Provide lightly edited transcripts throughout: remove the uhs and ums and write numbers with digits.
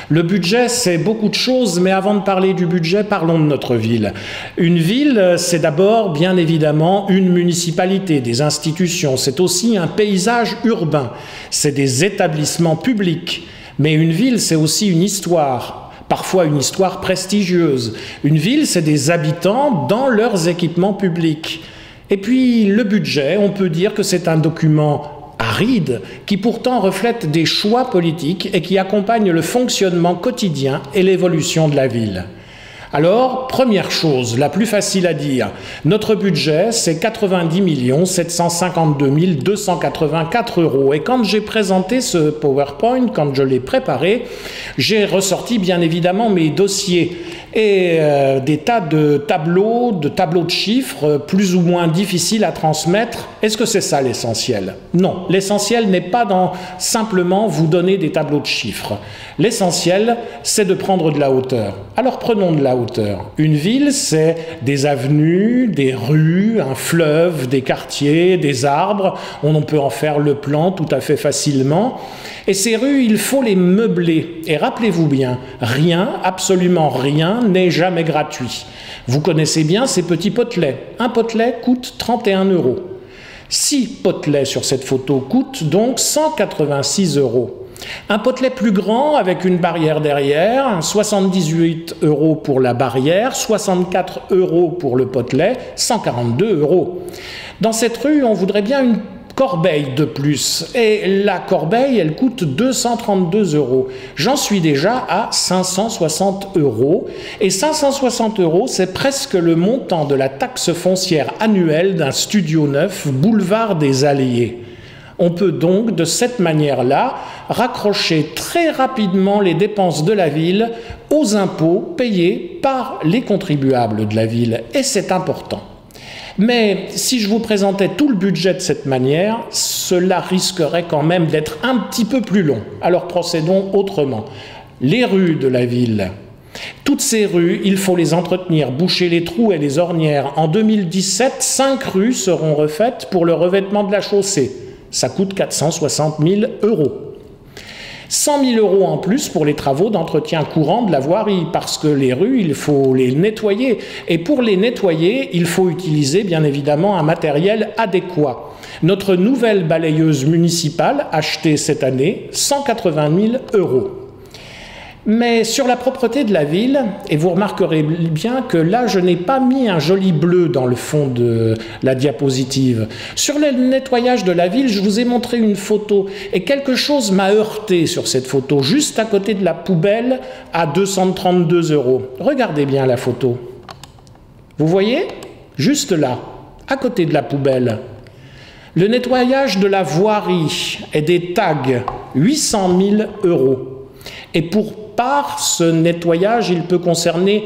Le budget, c'est beaucoup de choses, mais avant de parler du budget, parlons de notre ville. Une ville, c'est d'abord, bien évidemment, une municipalité, des institutions. C'est aussi un paysage urbain. C'est des établissements publics. Mais une ville, c'est aussi une histoire. Parfois une histoire prestigieuse. Une ville, c'est des habitants dans leurs équipements publics. Et puis, le budget, on peut dire que c'est un document aride, qui pourtant reflète des choix politiques et qui accompagne le fonctionnement quotidien et l'évolution de la ville. Alors, première chose, la plus facile à dire, notre budget, c'est 90 752 284 €. Et quand j'ai présenté ce PowerPoint, quand je l'ai préparé, j'ai ressorti bien évidemment mes dossiers et des tas de tableaux de chiffres plus ou moins difficiles à transmettre. Est-ce que c'est ça l'essentiel? Non, l'essentiel n'est pas dans simplement vous donner des tableaux de chiffres. L'essentiel, c'est de prendre de la hauteur. Alors prenons de la hauteur. Une ville, c'est des avenues, des rues, un fleuve, des quartiers, des arbres. On peut en faire le plan tout à fait facilement. Et ces rues, il faut les meubler. Et rappelez-vous bien, rien, absolument rien, n'est jamais gratuit. Vous connaissez bien ces petits potelets. Un potelet coûte 31 €. 6 potelets sur cette photo coûtent donc 186 €. Un potelet plus grand avec une barrière derrière, 78 € pour la barrière, 64 € pour le potelet, 142 €. Dans cette rue, on voudrait bien une corbeille de plus. Et la corbeille, elle coûte 232 €. J'en suis déjà à 560 €. Et 560 €, c'est presque le montant de la taxe foncière annuelle d'un studio neuf, boulevard des Alliés. On peut donc, de cette manière-là, raccrocher très rapidement les dépenses de la ville aux impôts payés par les contribuables de la ville. Et c'est important. Mais si je vous présentais tout le budget de cette manière, cela risquerait quand même d'être un petit peu plus long. Alors procédons autrement. Les rues de la ville. Toutes ces rues, il faut les entretenir, boucher les trous et les ornières. En 2017, 5 rues seront refaites pour le revêtement de la chaussée. Ça coûte 460 000 €. 100 000 € en plus pour les travaux d'entretien courant de la voirie, parce que les rues, il faut les nettoyer. Et pour les nettoyer, il faut utiliser bien évidemment un matériel adéquat. Notre nouvelle balayeuse municipale, achetée cette année, 180 000 €. Mais sur la propreté de la ville, et vous remarquerez bien que là, je n'ai pas mis un joli bleu dans le fond de la diapositive. Sur le nettoyage de la ville, je vous ai montré une photo, et quelque chose m'a heurté sur cette photo, juste à côté de la poubelle, à 232 €. Regardez bien la photo. Vous voyez? Juste là, à côté de la poubelle. Le nettoyage de la voirie et des tags, 800 000 €. Et par ce nettoyage, il peut concerner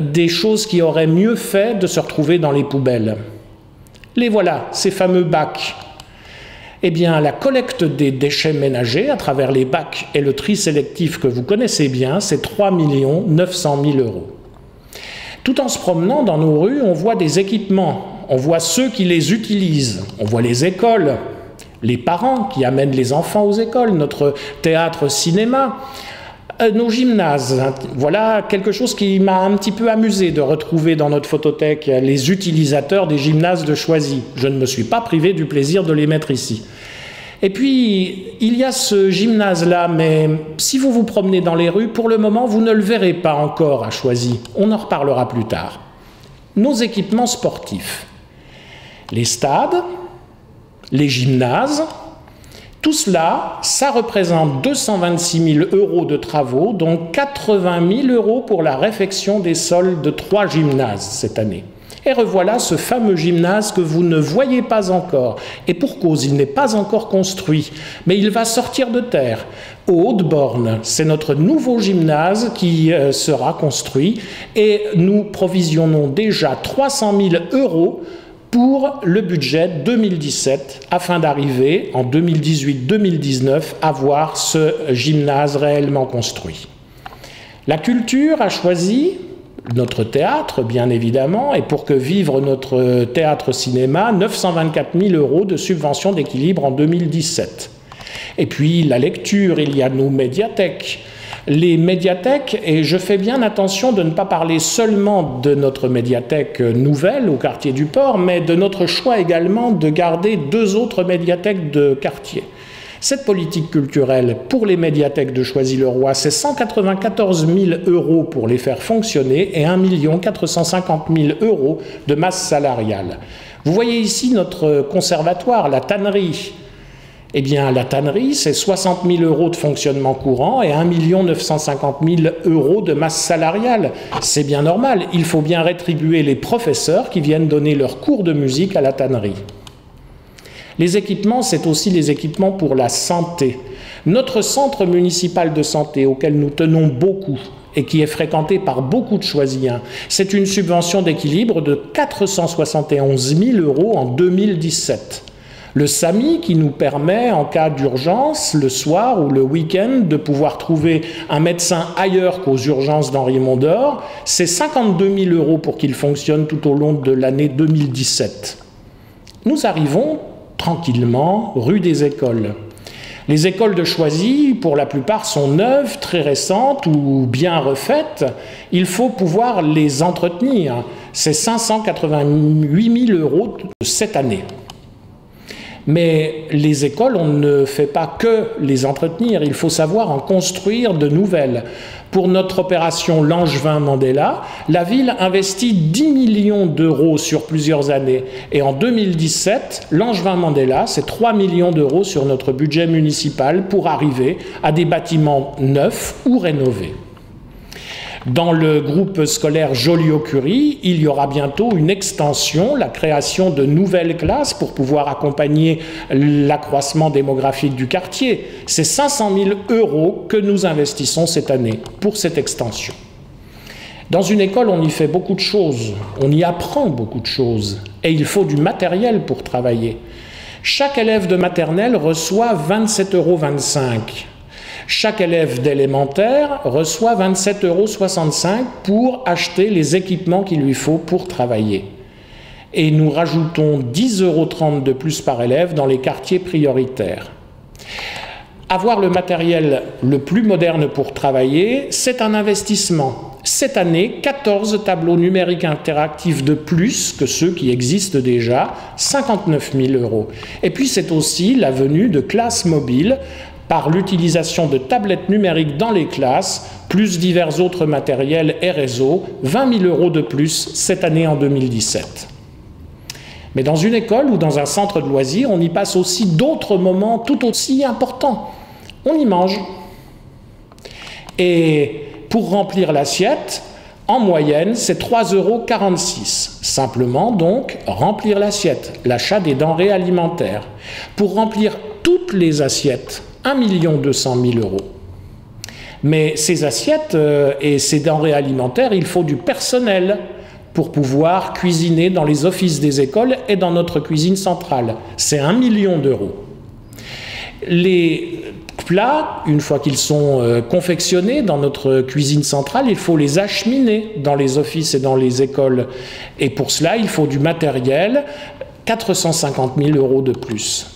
des choses qui auraient mieux fait de se retrouver dans les poubelles. Les voilà, ces fameux bacs. Eh bien, la collecte des déchets ménagers à travers les bacs et le tri sélectif que vous connaissez bien, c'est 3 900 000 €. Tout en se promenant dans nos rues, on voit des équipements, on voit ceux qui les utilisent, on voit les écoles, les parents qui amènent les enfants aux écoles, notre théâtre-cinéma, nos gymnases. Voilà quelque chose qui m'a un petit peu amusé de retrouver dans notre photothèque les utilisateurs des gymnases de Choisy. Je ne me suis pas privé du plaisir de les mettre ici. Et puis, il y a ce gymnase-là, mais si vous vous promenez dans les rues, pour le moment, vous ne le verrez pas encore à Choisy. On en reparlera plus tard. Nos équipements sportifs. Les stades, les gymnases, tout cela, ça représente 226 000 € de travaux, dont 80 000 € pour la réfection des sols de 3 gymnases cette année. Et revoilà ce fameux gymnase que vous ne voyez pas encore. Et pour cause, il n'est pas encore construit, mais il va sortir de terre. Au Haut-de-Born, c'est notre nouveau gymnase qui sera construit et nous provisionnons déjà 300 000 € pour le budget 2017, afin d'arriver en 2018-2019 à voir ce gymnase réellement construit. La culture a choisi notre théâtre, bien évidemment, et pour que vivre notre théâtre-cinéma, 924 000 € de subvention d'équilibre en 2017. Et puis la lecture, il y a nos médiathèques. Les médiathèques, et je fais bien attention de ne pas parler seulement de notre médiathèque nouvelle au quartier du Port, mais de notre choix également de garder 2 autres médiathèques de quartier. Cette politique culturelle pour les médiathèques de Choisy-le-Roi, c'est 194 000 € pour les faire fonctionner et 1 450 000 € de masse salariale. Vous voyez ici notre conservatoire, la tannerie. Eh bien, la tannerie, c'est 60 000 € de fonctionnement courant et 1 950 000 € de masse salariale. C'est bien normal, il faut bien rétribuer les professeurs qui viennent donner leurs cours de musique à la tannerie. Les équipements, c'est aussi les équipements pour la santé. Notre centre municipal de santé, auquel nous tenons beaucoup, et qui est fréquenté par beaucoup de Choisiens, c'est une subvention d'équilibre de 471 000 € en 2017. Le SAMI qui nous permet, en cas d'urgence, le soir ou le week-end, de pouvoir trouver un médecin ailleurs qu'aux urgences d'Henri Mondor, c'est 52 000 € pour qu'il fonctionne tout au long de l'année 2017. Nous arrivons tranquillement rue des Écoles. Les écoles de Choisy, pour la plupart, sont neuves, très récentes ou bien refaites. Il faut pouvoir les entretenir. C'est 588 000 € cette année. Mais les écoles, on ne fait pas que les entretenir, il faut savoir en construire de nouvelles. Pour notre opération Langevin Mandela, la ville investit 10 millions d'euros sur plusieurs années. Et en 2017, Langevin Mandela, c'est 3 millions d'euros sur notre budget municipal pour arriver à des bâtiments neufs ou rénovés. Dans le groupe scolaire Joliot-Curie, il y aura bientôt une extension, la création de nouvelles classes pour pouvoir accompagner l'accroissement démographique du quartier. C'est 500 000 € que nous investissons cette année pour cette extension. Dans une école, on y fait beaucoup de choses, on y apprend beaucoup de choses, et il faut du matériel pour travailler. Chaque élève de maternelle reçoit 27,25 €. Chaque élève d'élémentaire reçoit 27,65 € pour acheter les équipements qu'il lui faut pour travailler. Et nous rajoutons 10,30 € de plus par élève dans les quartiers prioritaires. Avoir le matériel le plus moderne pour travailler, c'est un investissement. Cette année, 14 tableaux numériques interactifs de plus que ceux qui existent déjà, 59 000 €. Et puis c'est aussi la venue de classes mobiles par l'utilisation de tablettes numériques dans les classes, plus divers autres matériels et réseaux, 20 000 € de plus cette année en 2017. Mais dans une école ou dans un centre de loisirs, on y passe aussi d'autres moments tout aussi importants. On y mange. Et pour remplir l'assiette, en moyenne, c'est 3,46 €. Simplement, donc, remplir l'assiette, l'achat des denrées alimentaires. Pour remplir toutes les assiettes, 1 200 000 €. Mais ces assiettes et ces denrées alimentaires, il faut du personnel pour pouvoir cuisiner dans les offices des écoles et dans notre cuisine centrale. C'est 1 million d'euros. Les plats, une fois qu'ils sont confectionnés dans notre cuisine centrale, il faut les acheminer dans les offices et dans les écoles. Et pour cela, il faut du matériel, 450 000 € de plus.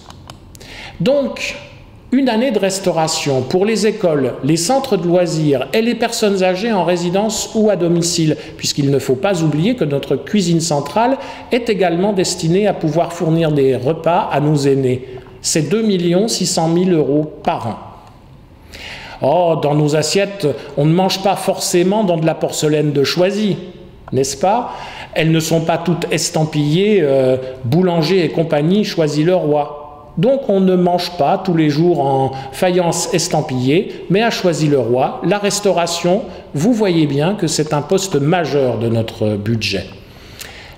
Donc, une année de restauration pour les écoles, les centres de loisirs et les personnes âgées en résidence ou à domicile, puisqu'il ne faut pas oublier que notre cuisine centrale est également destinée à pouvoir fournir des repas à nos aînés. C'est 2 600 000 € par an. Oh, dans nos assiettes, on ne mange pas forcément dans de la porcelaine de Choisy, n'est-ce pas? Elles ne sont pas toutes estampillées Boulanger et compagnie Choisy-le-Roi. Donc on ne mange pas tous les jours en faïence estampillée, mais à Choisy-le-Roi, la restauration, vous voyez bien que c'est un poste majeur de notre budget.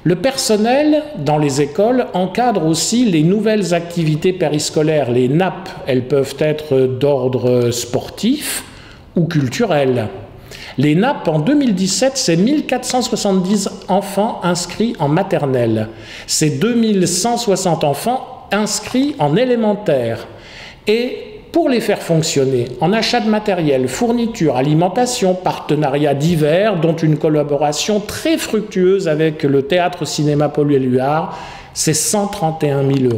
Le personnel dans les écoles encadre aussi les nouvelles activités périscolaires, les NAP. Elles peuvent être d'ordre sportif ou culturel. Les NAP, en 2017, c'est 1470 enfants inscrits en maternelle. C'est 2160 enfants inscrits en élémentaire. Et pour les faire fonctionner, en achat de matériel, fourniture, alimentation, partenariats divers, dont une collaboration très fructueuse avec le théâtre-cinéma Paul Éluard, c'est 131 000 €.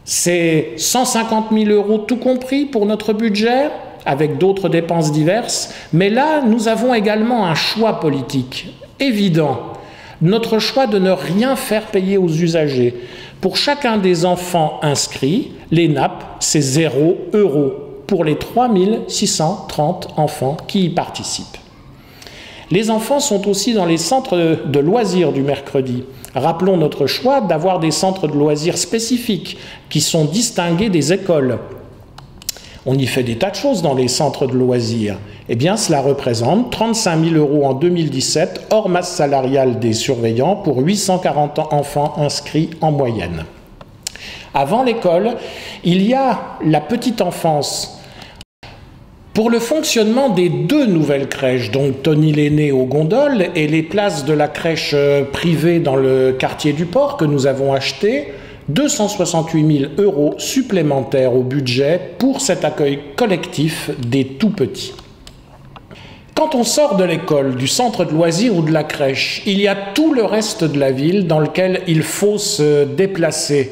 C'est 150 000 € tout compris pour notre budget. avec d'autres dépenses diverses. Mais là, nous avons également un choix politique évident. Notre choix de ne rien faire payer aux usagers. Pour chacun des enfants inscrits, l'ENAP, c'est 0 € pour les 3630 enfants qui y participent. Les enfants sont aussi dans les centres de loisirs du mercredi. Rappelons notre choix d'avoir des centres de loisirs spécifiques qui sont distingués des écoles. On y fait des tas de choses dans les centres de loisirs. Eh bien, cela représente 35 000 € en 2017, hors masse salariale des surveillants, pour 840 enfants inscrits en moyenne. Avant l'école, il y a la petite enfance. Pour le fonctionnement des 2 nouvelles crèches, donc Tony l'aîné aux Gondoles et les places de la crèche privée dans le quartier du Port que nous avons achetées, 268 000 € supplémentaires au budget pour cet accueil collectif des tout-petits. Quand on sort de l'école, du centre de loisirs ou de la crèche, il y a tout le reste de la ville dans lequel il faut se déplacer.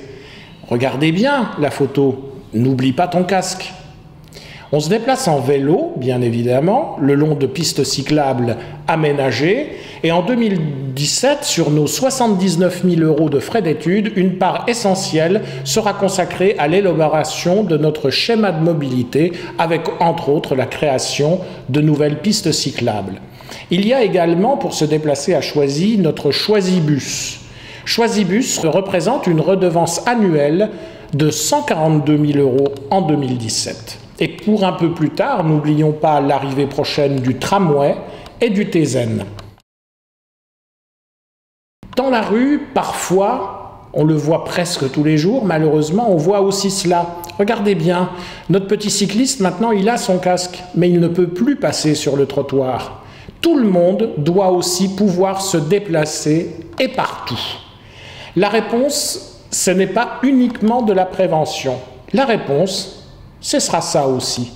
Regardez bien la photo, n'oublie pas ton casque. On se déplace en vélo, bien évidemment, le long de pistes cyclables aménagées. Et en 2017, sur nos 79 000 € de frais d'études, une part essentielle sera consacrée à l'élaboration de notre schéma de mobilité, avec entre autres la création de nouvelles pistes cyclables. Il y a également, pour se déplacer à Choisy, notre Choisybus. Choisybus représente une redevance annuelle de 142 000 € en 2017. Et pour un peu plus tard, n'oublions pas l'arrivée prochaine du tramway et du TZN. Dans la rue, parfois, on le voit presque tous les jours, malheureusement, on voit aussi cela. Regardez bien, notre petit cycliste, maintenant, il a son casque, mais il ne peut plus passer sur le trottoir. Tout le monde doit aussi pouvoir se déplacer et partout. La réponse, ce n'est pas uniquement de la prévention. La réponse, ce sera ça aussi.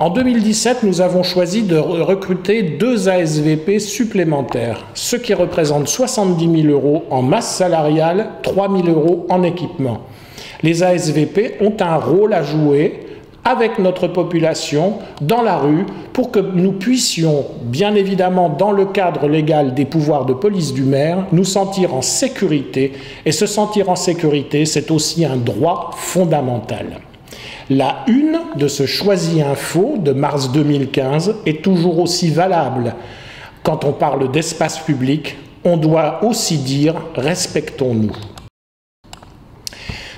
En 2017, nous avons choisi de recruter 2 ASVP supplémentaires, ce qui représente 70 000 € en masse salariale, 3 000 € en équipement. Les ASVP ont un rôle à jouer avec notre population dans la rue pour que nous puissions, bien évidemment dans le cadre légal des pouvoirs de police du maire, nous sentir en sécurité. Et se sentir en sécurité, c'est aussi un droit fondamental. La une de ce Choisy Info de mars 2015 est toujours aussi valable. Quand on parle d'espace public, on doit aussi dire « respectons-nous ».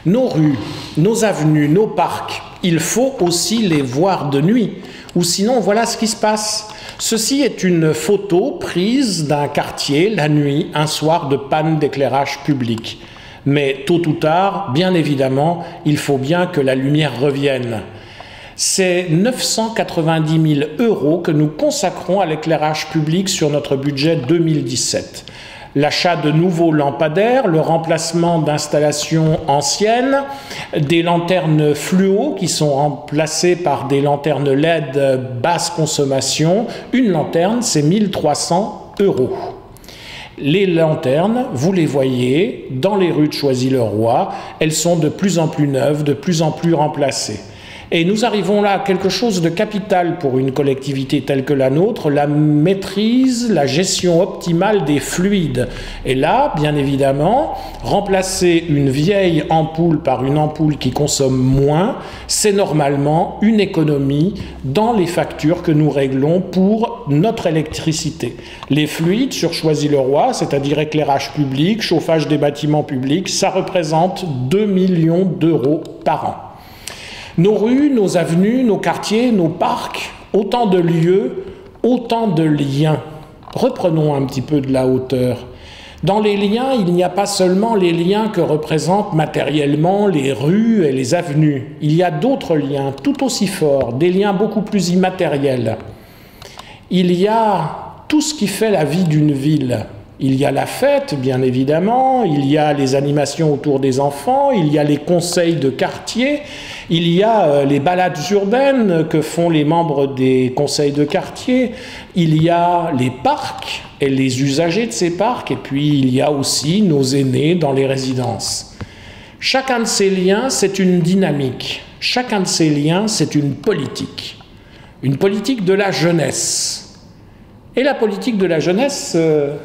Nos rues, nos avenues, nos parcs, il faut aussi les voir de nuit. Ou sinon, voilà ce qui se passe. Ceci est une photo prise d'un quartier la nuit, un soir de panne d'éclairage public. Mais tôt ou tard, bien évidemment, il faut bien que la lumière revienne. C'est 990 000 € que nous consacrons à l'éclairage public sur notre budget 2017. L'achat de nouveaux lampadaires, le remplacement d'installations anciennes, des lanternes fluo qui sont remplacées par des lanternes LED basse consommation. Une lanterne, c'est 1 300 €. Les lanternes, vous les voyez dans les rues de Choisy-le-Roi, elles sont de plus en plus neuves, de plus en plus remplacées. Et nous arrivons là à quelque chose de capital pour une collectivité telle que la nôtre, la maîtrise, la gestion optimale des fluides. Et là, bien évidemment, remplacer une vieille ampoule par une ampoule qui consomme moins, c'est normalement une économie dans les factures que nous réglons pour notre électricité. Les fluides sur Choisy-le-Roi, c'est-à-dire éclairage public, chauffage des bâtiments publics, ça représente 2 millions € par an. Nos rues, nos avenues, nos quartiers, nos parcs, autant de lieux, autant de liens. Reprenons un petit peu de la hauteur. Dans les liens, il n'y a pas seulement les liens que représentent matériellement les rues et les avenues. Il y a d'autres liens tout aussi forts, des liens beaucoup plus immatériels. Il y a tout ce qui fait la vie d'une ville. Il y a la fête, bien évidemment, il y a les animations autour des enfants, il y a les conseils de quartier, il y a les balades urbaines que font les membres des conseils de quartier, il y a les parcs et les usagers de ces parcs, et puis il y a aussi nos aînés dans les résidences. Chacun de ces liens, c'est une dynamique. Chacun de ces liens, c'est une politique. une politique de la jeunesse. Et la politique de la jeunesse,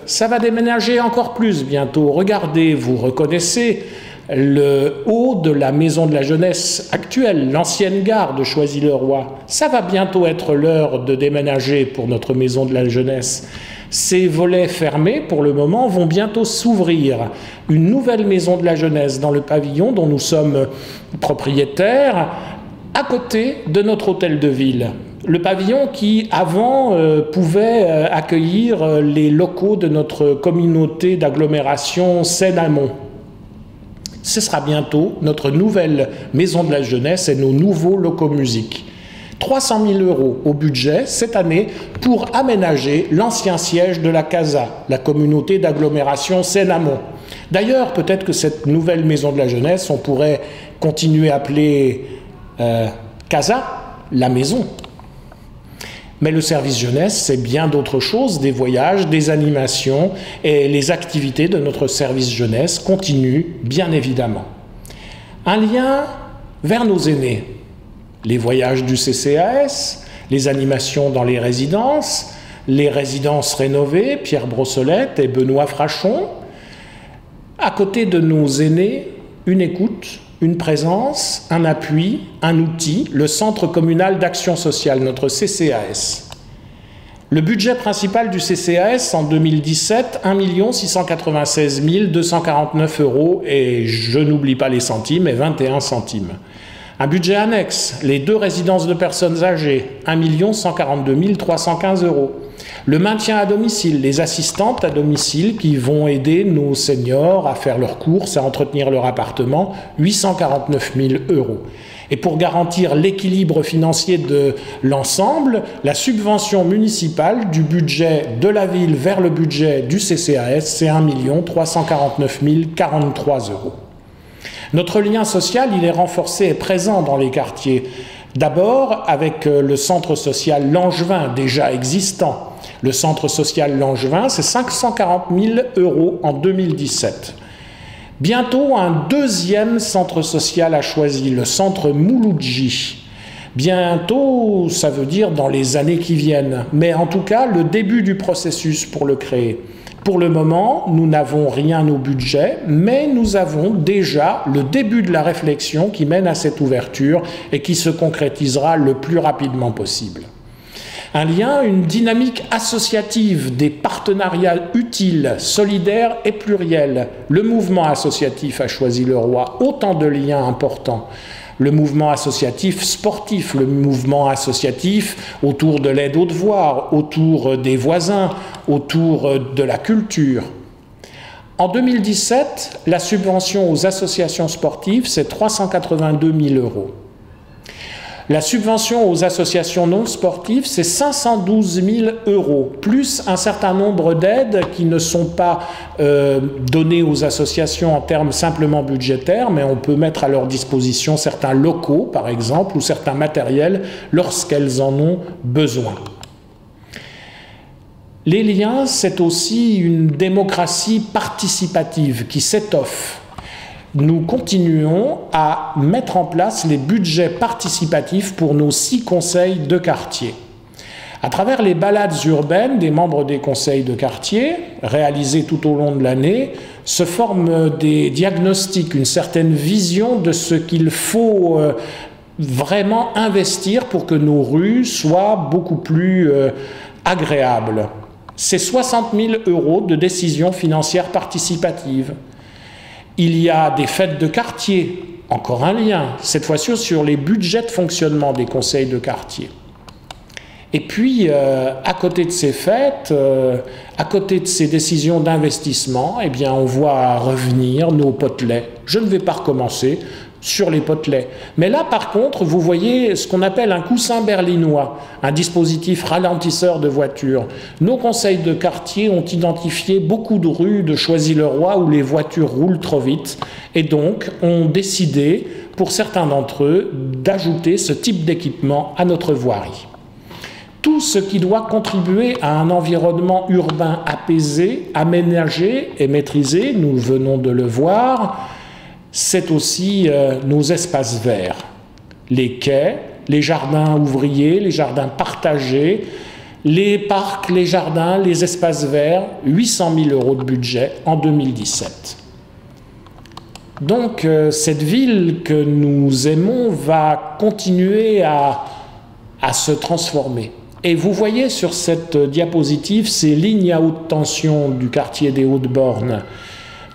ça va déménager encore plus bientôt. Regardez, vous reconnaissez le haut de la maison de la jeunesse actuelle, l'ancienne gare de Choisy-le-Roi. Ça va bientôt être l'heure de déménager pour notre maison de la jeunesse. Ces volets fermés, pour le moment, vont bientôt s'ouvrir. Une nouvelle maison de la jeunesse dans le pavillon dont nous sommes propriétaires, à côté de notre hôtel de ville. Le pavillon qui, avant, pouvait accueillir les locaux de notre communauté d'agglomération Seine-Amont. Ce sera bientôt notre nouvelle maison de la jeunesse et nos nouveaux locaux musique. 300 000 € au budget cette année pour aménager l'ancien siège de la CASA, la communauté d'agglomération Seine-Amont. D'ailleurs, peut-être que cette nouvelle maison de la jeunesse, on pourrait continuer à appeler CASA, la maison. Mais le service jeunesse, c'est bien d'autres choses, des voyages, des animations, et les activités de notre service jeunesse continuent, bien évidemment. Un lien vers nos aînés, les voyages du CCAS, les animations dans les résidences rénovées, Pierre Brossolette et Benoît Frachon. À côté de nos aînés, une écoute, une présence, un appui, un outil, le Centre communal d'action sociale, notre CCAS. Le budget principal du CCAS en 2017, 1 696 249 €, et je n'oublie pas les centimes, et 21 centimes. Un budget annexe, les 2 résidences de personnes âgées, 1 142 315 €. Le maintien à domicile, les assistantes à domicile qui vont aider nos seniors à faire leurs courses, à entretenir leur appartement, 849 000 €. Et pour garantir l'équilibre financier de l'ensemble, la subvention municipale du budget de la ville vers le budget du CCAS, c'est 1 349 043 €. Notre lien social, il est renforcé et présent dans les quartiers. D'abord avec le centre social Langevin, déjà existant. Le centre social Langevin, c'est 540 000 € en 2017. Bientôt, un deuxième centre social à Choisy, le centre Mouloudji. Bientôt, ça veut dire dans les années qui viennent, mais en tout cas, le début du processus pour le créer. Pour le moment, nous n'avons rien au budget, mais nous avons déjà le début de la réflexion qui mène à cette ouverture et qui se concrétisera le plus rapidement possible. Un lien, une dynamique associative, des partenariats utiles, solidaires et pluriels. Le mouvement associatif a choisi le roi, autant de liens importants. Le mouvement associatif sportif, le mouvement associatif autour de l'aide aux devoirs, autour des voisins, autour de la culture. En 2017, la subvention aux associations sportives, c'est 382 000 €. La subvention aux associations non sportives, c'est 512 000 €, plus un certain nombre d'aides qui ne sont pas données aux associations en termes simplement budgétaires, mais on peut mettre à leur disposition certains locaux, par exemple, ou certains matériels lorsqu'elles en ont besoin. Les liens, c'est aussi une démocratie participative qui s'étoffe. Nous continuons à mettre en place les budgets participatifs pour nos 6 conseils de quartier. À travers les balades urbaines des membres des conseils de quartier, réalisées tout au long de l'année, se forment des diagnostics, une certaine vision de ce qu'il faut vraiment investir pour que nos rues soient beaucoup plus agréables. C'est 60 000 € de décisions financières participatives. Il y a des fêtes de quartier, encore un lien, cette fois-ci sur les budgets de fonctionnement des conseils de quartier. Et puis, à côté de ces fêtes, à côté de ces décisions d'investissement, eh bien, on voit revenir nos potelets. Je ne vais pas recommencer sur les potelets. Mais là, par contre, vous voyez ce qu'on appelle un coussin berlinois, un dispositif ralentisseur de voitures. Nos conseils de quartier ont identifié beaucoup de rues de Choisy-le-Roi où les voitures roulent trop vite et donc ont décidé, pour certains d'entre eux, d'ajouter ce type d'équipement à notre voirie. Tout ce qui doit contribuer à un environnement urbain apaisé, aménagé et maîtrisé, nous venons de le voir, c'est aussi nos espaces verts, les quais, les jardins ouvriers, les jardins partagés, les parcs, les jardins, les espaces verts, 800 000 € de budget en 2017. Donc cette ville que nous aimons va continuer à se transformer. Et vous voyez sur cette diapositive ces lignes à haute tension du quartier des Hautes-Bornes.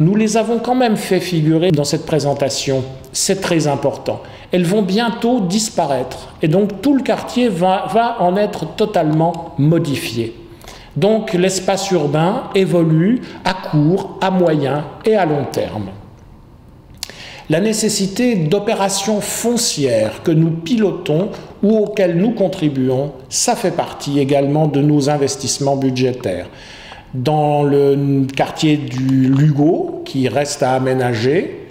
Nous les avons quand même fait figurer dans cette présentation. C'est très important. Elles vont bientôt disparaître. Et donc tout le quartier va en être totalement modifié. Donc l'espace urbain évolue à court, à moyen et à long terme. La nécessité d'opérations foncières que nous pilotons ou auxquelles nous contribuons, ça fait partie également de nos investissements budgétaires. Dans le quartier du Lugo, qui reste à aménager,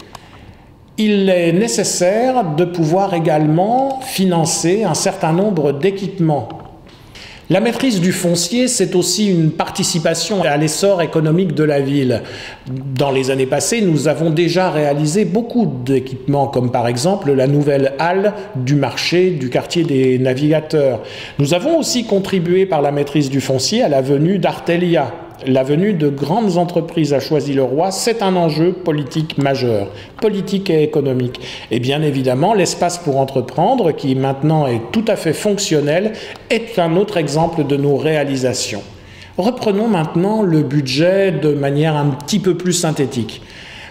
il est nécessaire de pouvoir également financer un certain nombre d'équipements. La maîtrise du foncier, c'est aussi une participation à l'essor économique de la ville. Dans les années passées, nous avons déjà réalisé beaucoup d'équipements, comme par exemple la nouvelle halle du marché du quartier des Navigateurs. Nous avons aussi contribué par la maîtrise du foncier à la venue d'Artelia. La venue de grandes entreprises à Choisy-le-Roi, c'est un enjeu politique majeur, politique et économique. Et bien évidemment, l'espace pour entreprendre, qui maintenant est tout à fait fonctionnel, est un autre exemple de nos réalisations. Reprenons maintenant le budget de manière un petit peu plus synthétique.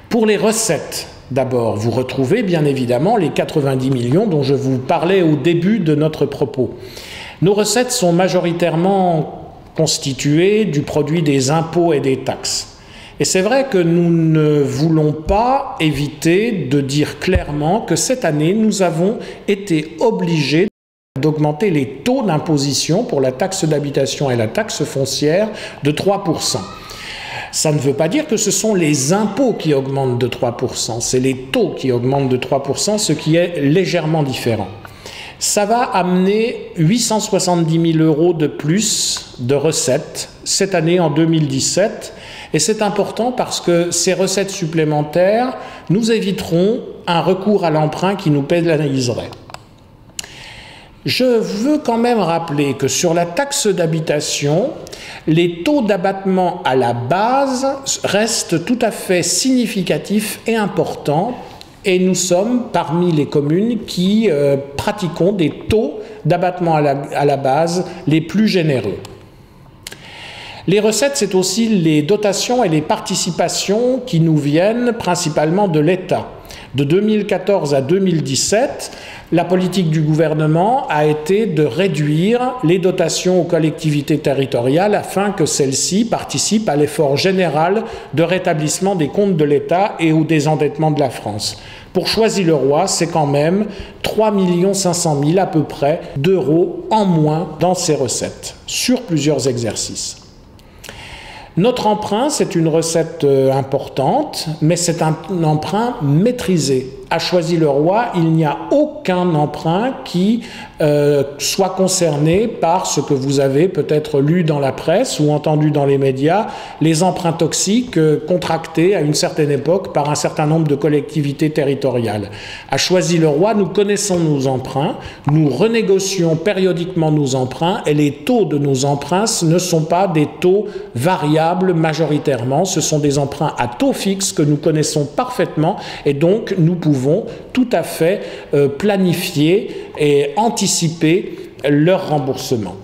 Pour les recettes, d'abord, vous retrouvez bien évidemment les 90 millions dont je vous parlais au début de notre propos. Nos recettes sont majoritairement constitué du produit des impôts et des taxes. Et c'est vrai que nous ne voulons pas éviter de dire clairement que cette année, nous avons été obligés d'augmenter les taux d'imposition pour la taxe d'habitation et la taxe foncière de 3%. Ça ne veut pas dire que ce sont les impôts qui augmentent de 3%, c'est les taux qui augmentent de 3%, ce qui est légèrement différent. Ça va amener 870 000 € de plus de recettes cette année en 2017. Et c'est important parce que ces recettes supplémentaires nous éviteront un recours à l'emprunt qui nous pénaliserait. Je veux quand même rappeler que sur la taxe d'habitation, les taux d'abattement à la base restent tout à fait significatifs et importants. Et nous sommes parmi les communes qui pratiquons des taux d'abattement à la base les plus généreux. Les recettes, c'est aussi les dotations et les participations qui nous viennent principalement de l'État. De 2014 à 2017, la politique du gouvernement a été de réduire les dotations aux collectivités territoriales afin que celles-ci participent à l'effort général de rétablissement des comptes de l'État et au désendettement de la France. Pour Choisy-le-Roi, c'est quand même 3 500 000 à peu près d'euros en moins dans ces recettes, sur plusieurs exercices. Notre emprunt, c'est une recette importante, mais c'est un emprunt maîtrisé. À Choisy-le-Roi, il n'y a aucun emprunt qui soit concerné par ce que vous avez peut-être lu dans la presse ou entendu dans les médias, les emprunts toxiques contractés à une certaine époque par un certain nombre de collectivités territoriales. À Choisy-le-Roi, nous connaissons nos emprunts, nous renégocions périodiquement nos emprunts et les taux de nos emprunts ne sont pas des taux variables majoritairement, ce sont des emprunts à taux fixe que nous connaissons parfaitement et donc nous pouvons tout à fait planifier et anticiper leur remboursement.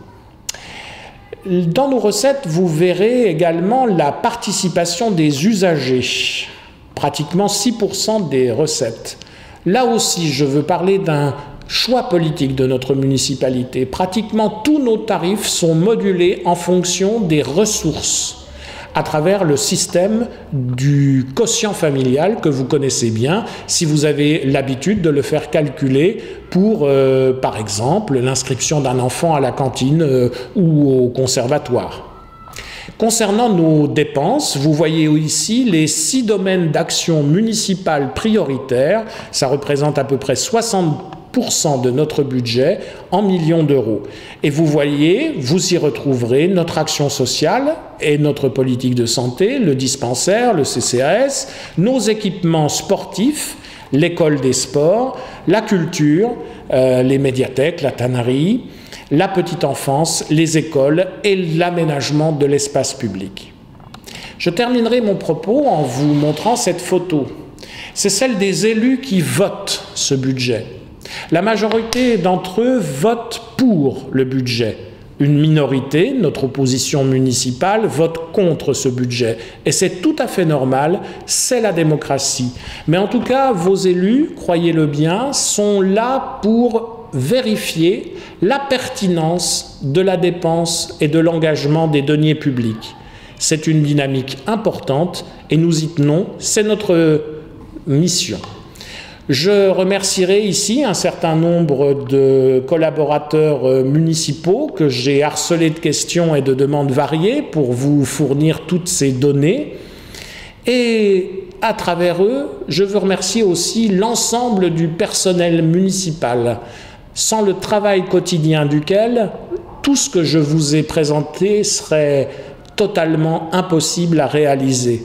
Dans nos recettes, vous verrez également la participation des usagers, pratiquement 6% des recettes. Là aussi, je veux parler d'un choix politique de notre municipalité. Pratiquement tous nos tarifs sont modulés en fonction des ressources, à travers le système du quotient familial que vous connaissez bien, si vous avez l'habitude de le faire calculer pour, par exemple, l'inscription d'un enfant à la cantine ou au conservatoire. Concernant nos dépenses, vous voyez ici les 6 domaines d'action municipale prioritaires. Ça représente à peu près 60% de notre budget en millions d'euros. Et vous voyez, vous y retrouverez notre action sociale et notre politique de santé, le dispensaire, le CCAS, nos équipements sportifs, l'école des sports, la culture, les médiathèques, la tannerie, la petite enfance, les écoles et l'aménagement de l'espace public. Je terminerai mon propos en vous montrant cette photo. C'est celle des élus qui votent ce budget. La majorité d'entre eux votent pour le budget. Une minorité, notre opposition municipale, vote contre ce budget. Et c'est tout à fait normal, c'est la démocratie. Mais en tout cas, vos élus, croyez-le bien, sont là pour vérifier la pertinence de la dépense et de l'engagement des deniers publics. C'est une dynamique importante et nous y tenons, c'est notre mission. Je remercierai ici un certain nombre de collaborateurs municipaux que j'ai harcelés de questions et de demandes variées pour vous fournir toutes ces données. Et à travers eux, je veux remercier aussi l'ensemble du personnel municipal, sans le travail quotidien duquel tout ce que je vous ai présenté serait totalement impossible à réaliser.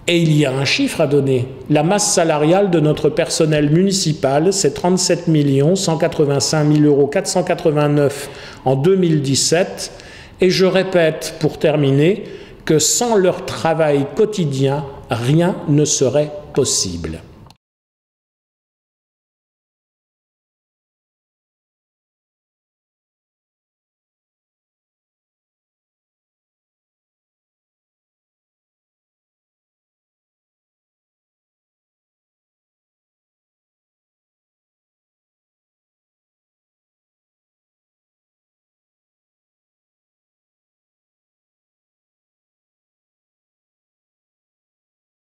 Et il y a un chiffre à donner. La masse salariale de notre personnel municipal, c'est 37 185 489 € en 2017. Et je répète, pour terminer, que sans leur travail quotidien, rien ne serait possible.